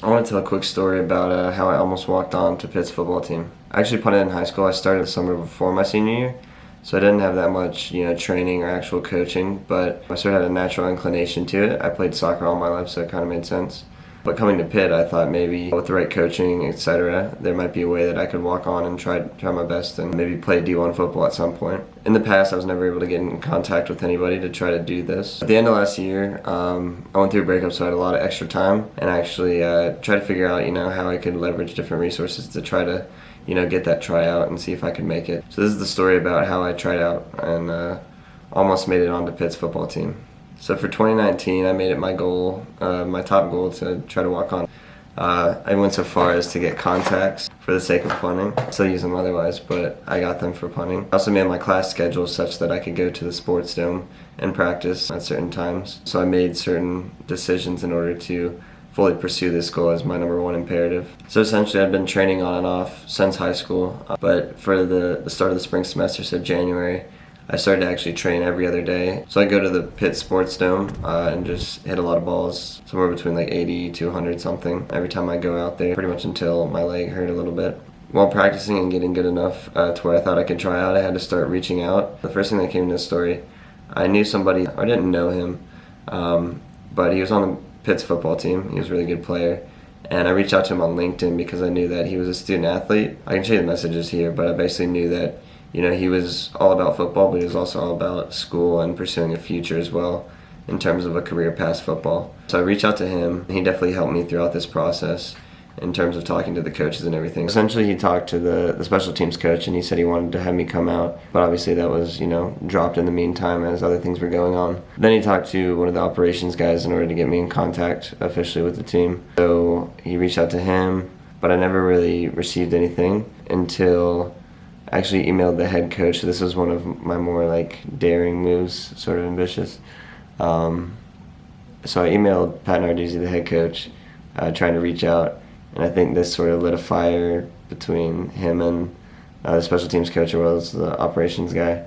I want to tell a quick story about how I almost walked on to Pitt's football team. I actually punted in high school. I started the summer before my senior year, so I didn't have that much, training or actual coaching, but I sort of had a natural inclination to it. I played soccer all my life, so it kind of made sense. But coming to Pitt, I thought maybe with the right coaching, etc., there might be a way that I could walk on and try my best and maybe play D1 football at some point. In the past, I was never able to get in contact with anybody to try to do this. At the end of last year, I went through a breakup, so I had a lot of extra time, and actually tried to figure out, how I could leverage different resources to try to, get that tryout and see if I could make it. So this is the story about how I tried out and almost made it onto Pitt's football team. So for 2019, I made it my goal, my top goal, to try to walk on. I went so far as to get contacts for the sake of punting. I still use them otherwise, but I got them for punting. I also made my class schedule such that I could go to the sports dome and practice at certain times. So I made certain decisions in order to fully pursue this goal as my number one imperative. So essentially I've been training on and off since high school, but for the start of the spring semester, so January, I started to actually train every other day. So I go to the Pitt Sports Dome and just hit a lot of balls, somewhere between like 80 to 100 something every time I go out there, pretty much until my leg hurt a little bit. While practicing and getting good enough to where I thought I could try out, I had to start reaching out. The first thing that came to this story, I knew somebody, I didn't know him, but he was on the Pitt's football team. He was a really good player. And I reached out to him on LinkedIn because I knew that he was a student athlete. I can show you the messages here, but I basically knew that he was all about football, but he was also all about school and pursuing a future as well in terms of a career past football. So I reached out to him. He definitely helped me throughout this process in terms of talking to the coaches and everything. Essentially, he talked to the special teams coach, and he said he wanted to have me come out, but obviously that was, dropped in the meantime as other things were going on. Then he talked to one of the operations guys in order to get me in contact officially with the team. So he reached out to him, but I never really received anything until I actually emailed the head coach. This was one of my more daring moves, sort of ambitious. So I emailed Pat Narduzzi, the head coach, trying to reach out, and I think this sort of lit a fire between him and the special teams coach, as well as the operations guy.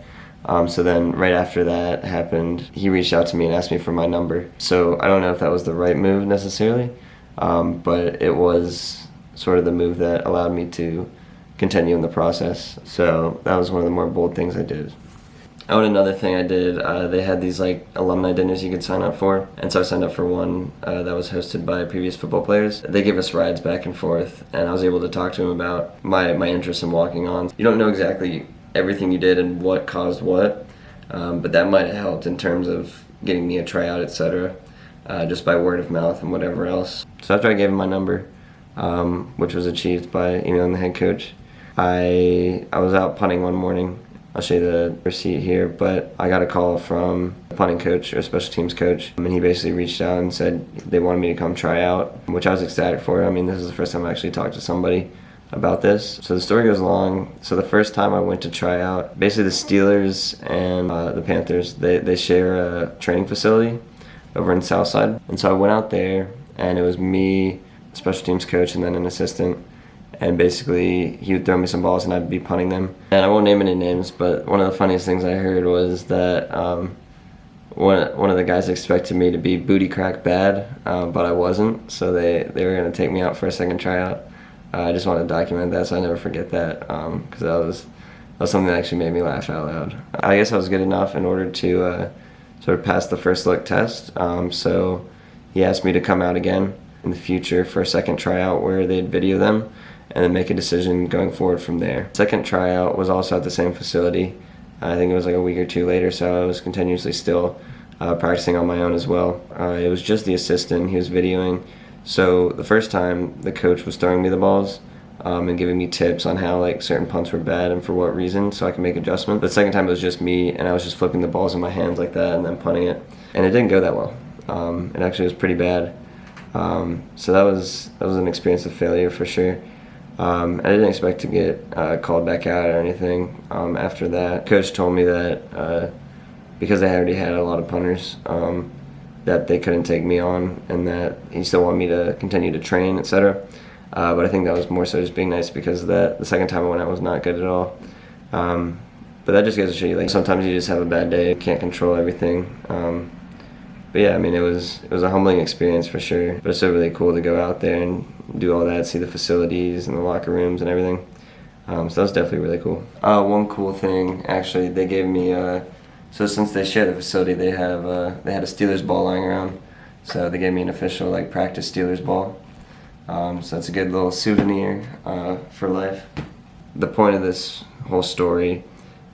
So then right after that happened, he reached out to me and asked me for my number. So I don't know if that was the right move necessarily, but it was sort of the move that allowed me to continue in the process. So that was one of the more bold things I did. Oh, and another thing I did, they had these alumni dinners you could sign up for, and so I signed up for one that was hosted by previous football players. They gave us rides back and forth, and I was able to talk to them about my interest in walking on. You don't know exactly everything you did and what caused what, but that might have helped in terms of getting me a tryout, etc., just by word of mouth and whatever else. So after I gave him my number, which was achieved by emailing the head coach, I was out punting one morning. I'll show you the receipt here, but I got a call from a punting coach or a special teams coach, and he basically reached out and said they wanted me to come try out, which I was ecstatic for. I mean, this is the first time I actually talked to somebody about this. So the story goes along. So the first time I went to try out, basically the Steelers and the Panthers, they share a training facility over in Southside. And so I went out there, and it was me, a special teams coach, and then an assistant. And basically, he would throw me some balls and I'd be punting them. And I won't name any names, but one of the funniest things I heard was that one of the guys expected me to be booty crack bad, but I wasn't. So they were going to take me out for a second tryout. I just want to document that so I never forget that, because that was something that actually made me laugh out loud. I guess I was good enough in order to sort of pass the first look test. So he asked me to come out again in the future for a second tryout where they'd video them and then make a decision going forward from there. Second tryout was also at the same facility. I think it was a week or two later, so I was continuously still practicing on my own as well. It was just the assistant, he was videoing. So the first time, the coach was throwing me the balls and giving me tips on how certain punts were bad and for what reason, so I could make adjustments. The second time it was just me, and I was just flipping the balls in my hands like that and then punting it. And it didn't go that well. It actually was pretty bad. So that was an experience of failure for sure. I didn't expect to get called back out or anything after that. Coach told me that because they already had a lot of punters, that they couldn't take me on and that he still wanted me to continue to train, etc. But I think that was more so just being nice because the second time I went out was not good at all. But that just goes to show you, sometimes you just have a bad day, you can't control everything. But yeah, I mean, it was a humbling experience for sure. But it's still really cool to go out there and do all that, see the facilities and the locker rooms and everything. So that was definitely really cool. One cool thing, actually, they gave me. So since they share the facility, they had a Steelers ball lying around. So they gave me an official like practice Steelers ball. So that's a good little souvenir for life. The point of this whole story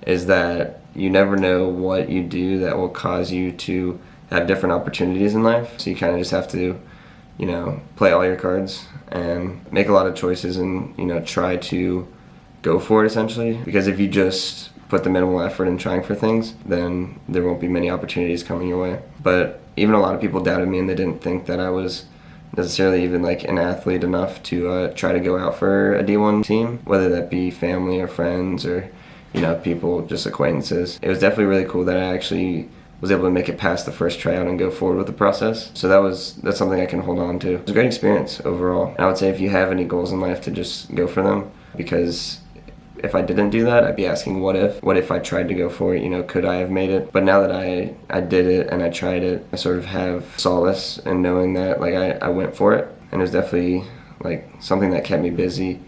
is that you never know what you do that will cause you to have different opportunities in life. So you kind of just have to, play all your cards and make a lot of choices and, try to go for it essentially. Because if you just put the minimal effort in trying for things, then there won't be many opportunities coming your way. But even a lot of people doubted me and they didn't think that I was necessarily even like an athlete enough to try to go out for a D1 team, whether that be family or friends or people, just acquaintances. It was definitely really cool that I actually was able to make it past the first tryout and go forward with the process. So that's something I can hold on to. It was a great experience overall. And I would say if you have any goals in life, to just go for them, because if I didn't do that, I'd be asking what if I tried to go for it, could I have made it? But now that I did it and I tried it, I sort of have solace in knowing that like I went for it. And it was definitely like something that kept me busy,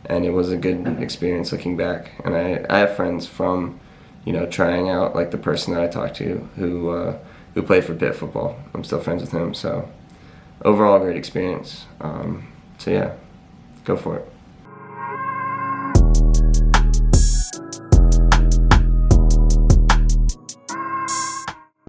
and it was a good experience looking back. And I have friends from, trying out, like the person that I talked to who played for Pitt football. I'm still friends with him, so overall great experience. So yeah, go for it.